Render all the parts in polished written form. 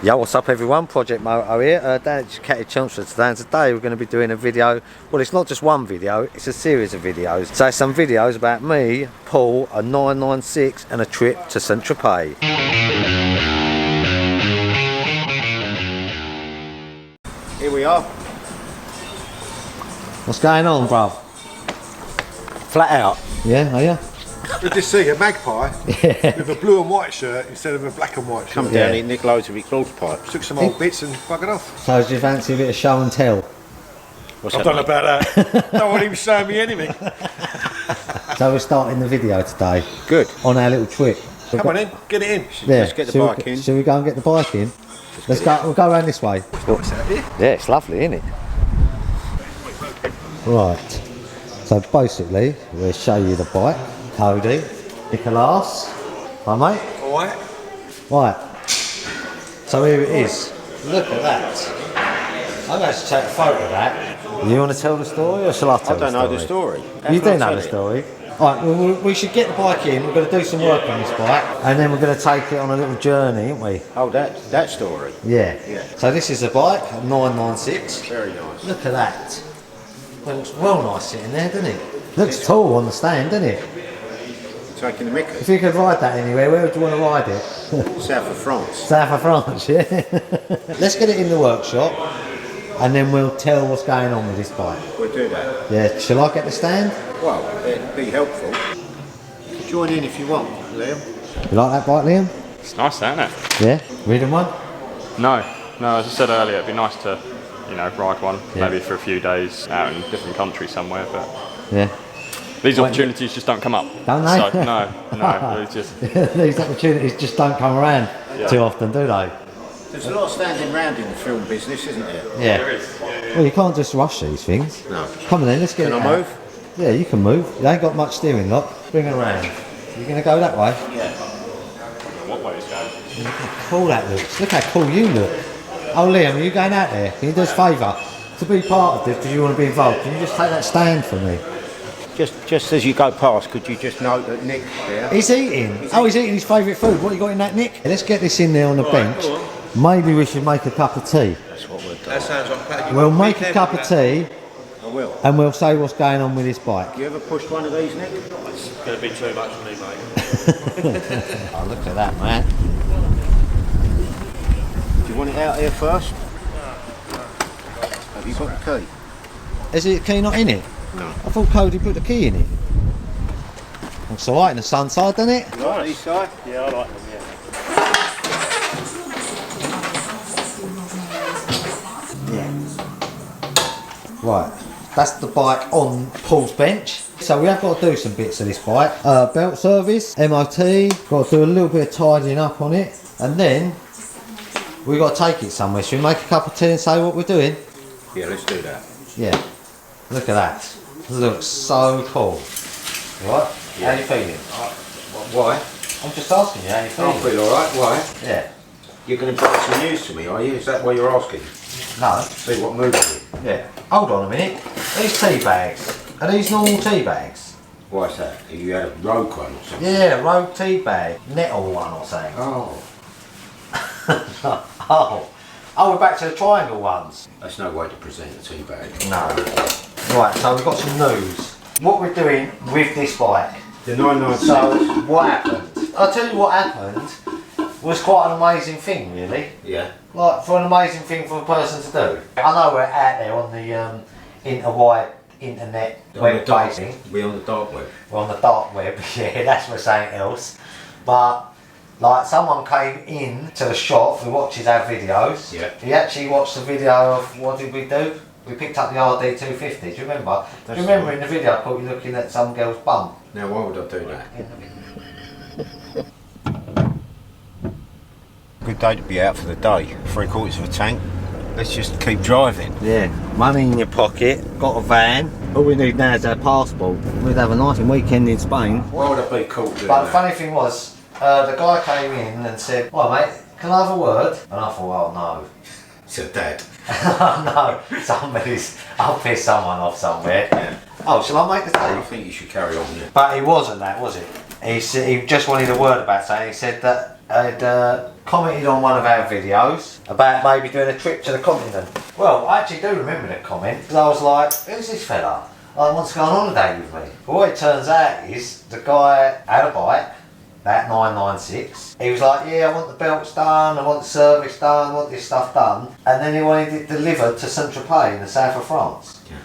Yo, what's up everyone, Project Moto here, down at Ducati Chelmsford today, and today we're going to be doing a video. Well, it's not just one video, it's a series of videos. So some videos about me, Paul, a 996 and a trip to Saint-Tropez. Here we are. What's going on, bruv? Flat out. Yeah, are you? We just see a magpie with a blue and white shirt instead of a black and white shirt. Come down and nick loads of exhaust pipes. Took some old bits and buggered off. So do you fancy a bit of show and tell? What's I that, don't know mate? about that. Don't want him showing me anything. So we're starting the video today. Good. On our little trip. Come on in, get it in. Yeah. Let's get the bike in. Shall we go and get the bike in? Let's go. We'll go around this way. What's out here? Yeah, it's lovely, isn't it? Right. So basically, we'll show you the bike. Cody, Nicholas. Hi, mate. Alright. Right. So here it is. Look at that. I'm going to take a photo of that. You want to tell the story, or shall I tell the story? I don't know the story. You do know the story. Alright, well, we should get the bike in. We're going to do some work on this bike, and then we're going to take it on a little journey, aren't we? Oh, that story. Yeah. Yeah. So this is a bike, a 996. Very nice. Look at that. Well, it looks well nice sitting there, doesn't it? Looks tall on the stand, doesn't it? Taking the mickey. If you could ride that anywhere, where would you want to ride it? South of France. South of France, yeah. Let's get it in the workshop, and then we'll tell what's going on with this bike. We'll do that. Yeah, shall I get the stand? Well, it'd be helpful. Join in if you want, Liam. You like that bike, Liam? It's nice, isn't it? Yeah? Reading one? No, as I said earlier, it'd be nice to, ride one, Yeah. maybe for a few days out in a different country somewhere, but Yeah. these opportunities just don't come up. Don't they? So, no, it's just, These opportunities just don't come around too often, do they? There's a lot of standing around in the film business, isn't there? Yeah. there is. Well, you can't just rush these things. No. Come on then, let's get Can it I out. move? Yeah, you can move. You ain't got much steering lock. Bring it around. You're going to go that way? Yeah. What way is going? Look how cool that looks. Look how cool you look. Oh, Liam, are you going out there? Can you do us a favour? To be part of this, do you want to be involved? Can you just take that stand for me? Just as you go past, could you just note that Nick there? He's eating. He's eating his favourite food. What you got in that, Nick? Let's get this in there on the bench. Maybe we should make a cup of tea. That's what we're doing. That sounds like that. We'll make a cup of tea I will. and we'll say what's going on with this bike. You ever pushed one of these, Nick? It's going to be too much for me, mate. Oh, look at that, man. Do you want it out here first? Have you got the key? Is the key not in it? No. I thought Cody put the key in it. Looks alright in the sun side, doesn't it? You like these side? Yeah, I like them, yeah. Right, that's the bike on Paul's bench. So we have got to do some bits of this bike. Belt service, MOT, got to do a little bit of tidying up on it, and then we've got to take it somewhere. Should we make a cup of tea and say what we're doing? Yeah, let's do that. Yeah, look at that. Looks so cool. Right, how you feeling? Why? I'm just asking you how you I feeling. feel alright. Why? Yeah. You're going to break some news to me, are you? Is that why you're asking? No. See what moves you. Yeah. Hold on a minute. These tea bags, are these normal tea bags? Why is that? You had a rogue one or something? Yeah, rogue tea bag, nettle one or something. Oh, Oh, we're back to the triangle ones. that's no way to present a tea bag. No. Right, so we've got some news. What we're doing with this bike. The 996. So, what happened? I'll tell you what happened was quite an amazing thing, really. Yeah. Like, for an amazing thing for a person to do. I know we're out there on the internet web basing. We're on the dark web. We're on the dark web, yeah, that's for something else. But, like, someone came in to the shop who watches our videos. Yeah. He actually watched the video of, what did we do? We picked up the RD250, do you remember? That's Do you remember right. in the video I caught you looking at some girl's bum? Now, why would I do that? Good day to be out for the day. 3/4 of a tank. Let's just keep driving. Yeah, money in your pocket, got a van. All we need now is our passport. We'd have a nice weekend in Spain. Why would I be caught doing But the that? funny thing was, the guy came in and said, "Well, mate, can I have a word?" And I thought, "Oh no." It's a dad. No, I'll piss someone off somewhere. Yeah. Oh, shall I make the I tea? think you should carry on. Yeah. But he wasn't that, was it? He said, he just wanted a word about something. He said that had commented on one of our videos about maybe doing a trip to the continent. Well, I actually do remember the comment, because I was like, who's this fella? I wants to go on holiday with me. But what it turns out is, the guy had a bike, that 996. He was like, yeah, I want the belts done, I want the service done, I want this stuff done. And then he wanted it delivered to Saint-Tropez in the south of France. Yeah.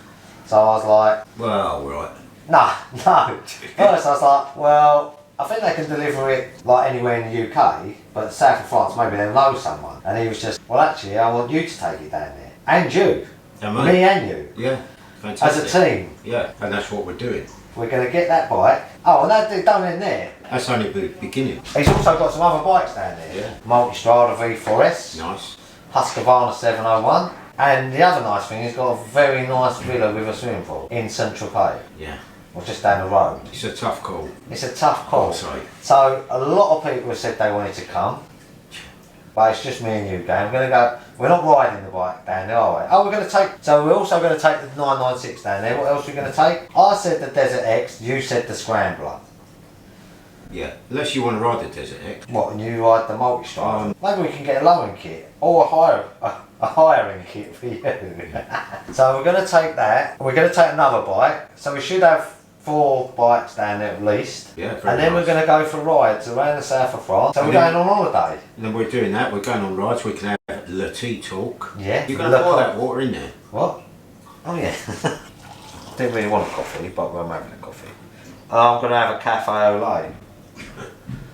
So I was like, Well, right. no. First I was like, well, I think they can deliver it like anywhere in the UK, but the south of France, maybe they'll know someone. And he was just, well, actually, I want you to take it down there. And you. Am Me and you. Yeah. Fantastic. As a team. Yeah, and that's what we're doing. We're going to get that bike. Oh, and that don't end there. That's only the beginning. He's also got some other bikes down there. Yeah. Multistrada V4S, Nice. Husqvarna 701, and the other nice thing, he's got a very nice villa with a swimming pool in Saint-Tropez, Yeah. or just down the road. It's a tough call. It's a tough call. Sorry. So a lot of people have said they wanted to come, but it's just me and you going. We're going to go. We're not riding the bike down there, are we? Oh, we're going to take. So we're also going to take the 996 down there. What else are we going to take? I said the Desert X. You said the Scrambler. Yeah. Unless you want to ride the Desert X. What? And you ride the Multistrada? Maybe we can get a lowering kit or a hiring kit for you. So we're going to take that. We're going to take another bike. So we should have 4 bikes down there at least. Yeah, very and then nice. we're going to go for rides around the south of France. So And we're then- going on holiday. And then we're doing that. We're going on rides. We can have Le Tea talk. Yeah. You're going to pour that water in there. What? Oh yeah. Didn't really want a coffee, but I'm having a coffee. I'm going to have a cafe au lait.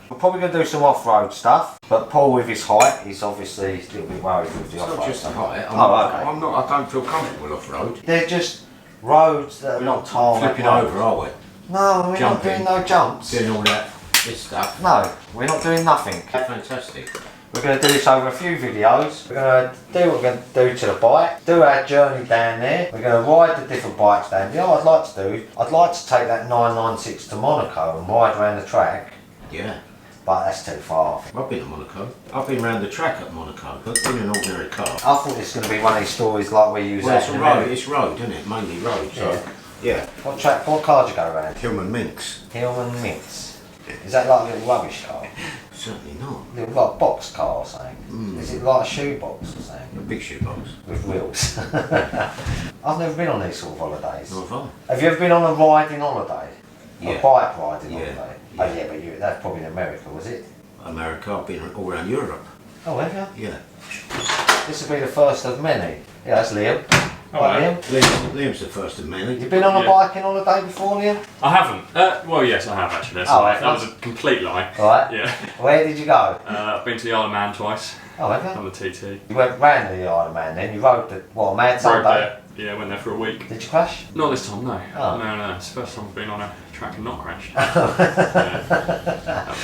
We're probably going to do some off-road stuff, but Paul with his height is obviously a little bit worried with the It's off-road not just the stuff. height. Okay. I'm not. I don't feel comfortable off road. They're just roads that are not tarmac. Flipping over, are we? No, we're not Jumping. doing no jumps. Doing all that. This stuff. No, we're not doing nothing. Fantastic. We're going to do this over a few videos. We're going to do what we're going to do to the bike, do our journey down there. We're going to ride the different bikes down there. You know what I'd like to do? I'd like to take that 996 to Monaco and ride around the track, Yeah. but that's too far. I've been to Monaco. I've been around the track at Monaco, but in an ordinary car. I thought it's going to be one of these stories like we use Well, out it's in a road. America. It's road, isn't it? Mainly road. So, yeah. What track? What car do you go around? Hillman Minx. Hillman Mints. Is that like a little rubbish car? Certainly not. Little like box car or something? Is it like a shoebox or something? A big shoebox. With wheels. I've never been on these sort of holidays. Not fun. Have you ever been on a riding holiday? A Yeah. bike riding Yeah. holiday? Yeah. Oh yeah, but that's probably in America, was it? America. I've been all around Europe. Oh, have you? Yeah. This will be the first of many. Yeah, that's Liam. Oh, Right, yeah. Liam. Liam's the first of many. You been on a Yeah. biking holiday before, Liam? I haven't. Well, yes, I have actually. That's Oh, a lie. have That you? was a complete lie. Right. Yeah. Where did you go? I've been to the Isle of Man twice Oh, have you? on the TT. You went round the Isle of Man then, you rode the, what, a mad Rode Sunday? there. Yeah, went there for a week. Did you crash? Not this time, no. Oh. No. It's the first time I've been on a track and not crashed. Yeah.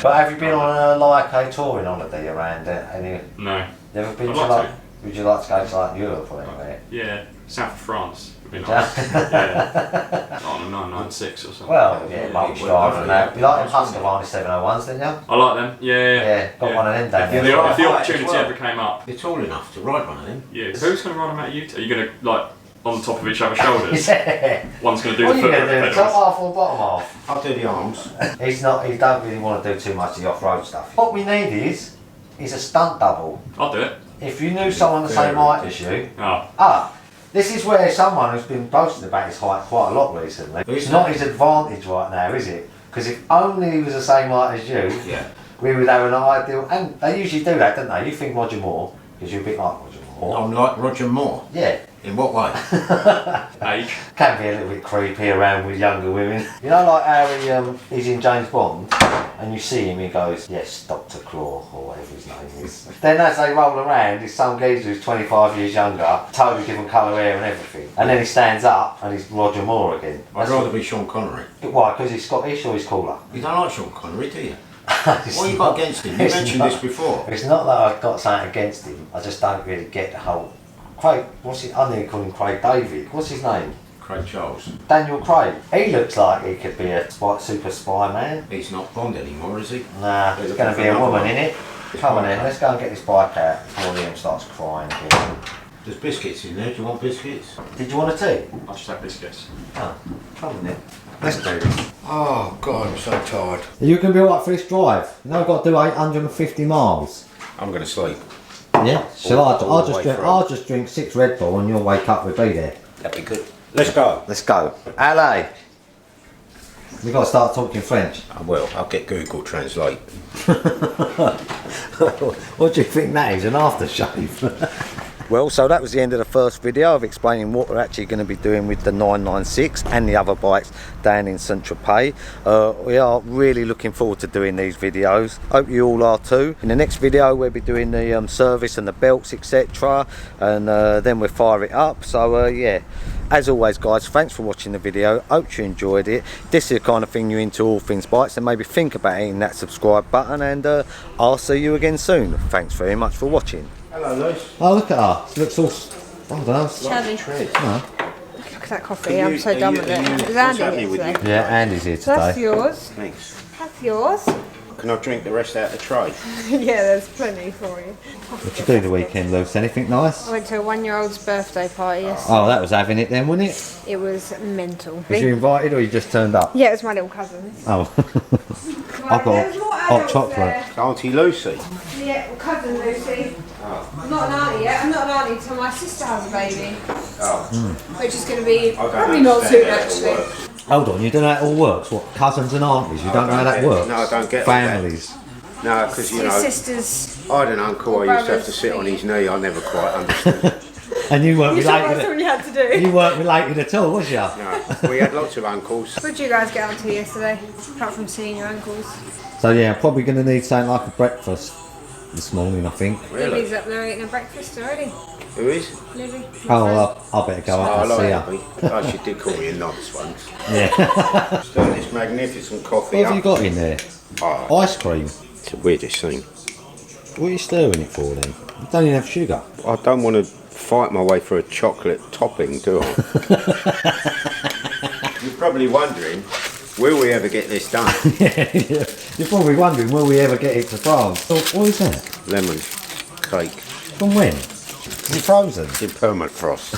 But have you been on like a touring holiday around any, No. never been I'd to like like, to. would you like to go to like Europe or anywhere? Yeah, south of France would be Yeah. nice. Yeah. On a 996 or something. Well, yeah, Yeah, Multistrada and that. You like them yeah. Husqvarna 701s, didn't you? I like them. Yeah. Yeah, got one of them down If there. the, Yeah. if the Right, opportunity as well. ever came up, You're tall enough to ride one of them. yeah. Who's going to ride them at you? Are you going to like on the top of each other's shoulders? Yeah. One's going to do What are the you foot going to do, the top pedals. half or the bottom half? I'll do the arms. He don't really want to do too much of the off-road stuff. What we need is a stunt double. I'll do it. If you knew someone the same height as you, Oh, this is where someone who's been boasting about his height quite a lot recently. Who's It's not that? his advantage right now, is it? Because if only he was the same height as you, Yeah. we would have an ideal. And they usually do that, don't they? You think Roger Moore, because you're a bit like Roger Moore. I'm like Roger Moore. Yeah. In what way? age. Can be a little bit creepy around with younger women. You know, like how he's in James Bond, and you see him, he goes, "Yes, Dr. Claw," or whatever his name is. Then as they roll around, there's some geezer who's 25 years younger, totally different colour hair and everything. And then he stands up, and he's Roger Moore again. I'd rather be Sean Connery. Why? Because he's Scottish or he's cooler? You don't like Sean Connery, do you? What you got against him? You It's mentioned not- this before. It's not that I've got something against him, I just don't really get the whole... Craig, I nearly call him Craig David. What's his name? Craig Charles. Daniel Craig. He looks like he could be a super spy man. He's not Bond anymore, is he? Nah, They're there's going to looking be a for woman another in it. Come on then, let's go and get this bike out before Liam starts crying again. There's biscuits in there. Do you want biscuits? Did you want a tea? I'll just have biscuits. Oh, come on then. Let's do this. Oh God, I'm so tired. Are you going to be alright for this drive? You know, I've got to do 850 miles. I'm going to sleep. Yeah? So All the way through. I'll just drink 6 Red Bull and you'll wake up, we'll be there. That'd be good. Let's go. Let's go. LA. We've got to start talking French. I will. I'll get Google Translate. What do you think that is? An aftershave? Well, so that was the end of the first video of explaining what we're actually going to be doing with the 996 and the other bikes down in Saint-Tropez. We are really looking forward to doing these videos. Hope you all are too. In the next video we'll be doing the service and the belts, etc. And then we'll fire it up. So yeah, as always guys, thanks for watching the video. Hope you enjoyed it. This is the kind of thing you're into, all things bikes, and maybe think about hitting that subscribe button, and I'll see you again soon. Thanks very much for watching. Hello, Luce. Oh, look at her. She looks all, I don't know. Chubby. No. Look at that coffee. I'm so done with it. Is Andy here today? Yeah, Andy's here So that's today. yours. Thanks. That's yours. Can I drink the rest out of the tray? Yeah, there's plenty for you. What'd you do the weekend, Luce? Anything nice? I went to a 1-year-old's birthday party yesterday. Oh, that was having it then, wasn't it? It was mental. Was you invited or you just turned up? Yeah, it was my little cousin's. Oh. I've got hot chocolate. Auntie Lucy. Yeah, well, cousin Lucy. I'm not an auntie yet. I'm not an auntie until my sister has a baby. Which is going to be probably not soon actually. Hold on, you don't know how it all works? What, cousins and aunties? You don't know how that works? No, I don't get all that. Families. No, because you Your know, sisters. I had an uncle I used to have to brothers, sit on his knee. I never quite understood. And you weren't You thought that's related. what you had to do. You weren't related at all, was you? No, we had lots of uncles. What did you guys get up to yesterday? Apart from seeing your uncles. So yeah, I'm probably going to need something like a breakfast this morning, I think. Really? Lily's up there eating a breakfast already. Who is? Lily. Oh, well, I better go Oh, up I and see like her. Abby. Oh, she did call me a nonce once. Yeah. Stirring this magnificent coffee What have up. you got in there? Oh, Ice cream. it's the weirdest thing. What are you stirring it for then? You don't even have sugar. I don't want to fight my way through a chocolate topping, do I? You're probably wondering, will we ever get this done? Yeah. You're probably wondering, will we ever get it to France? So, what is that? Lemon cake. From when? Is it frozen? In permafrost.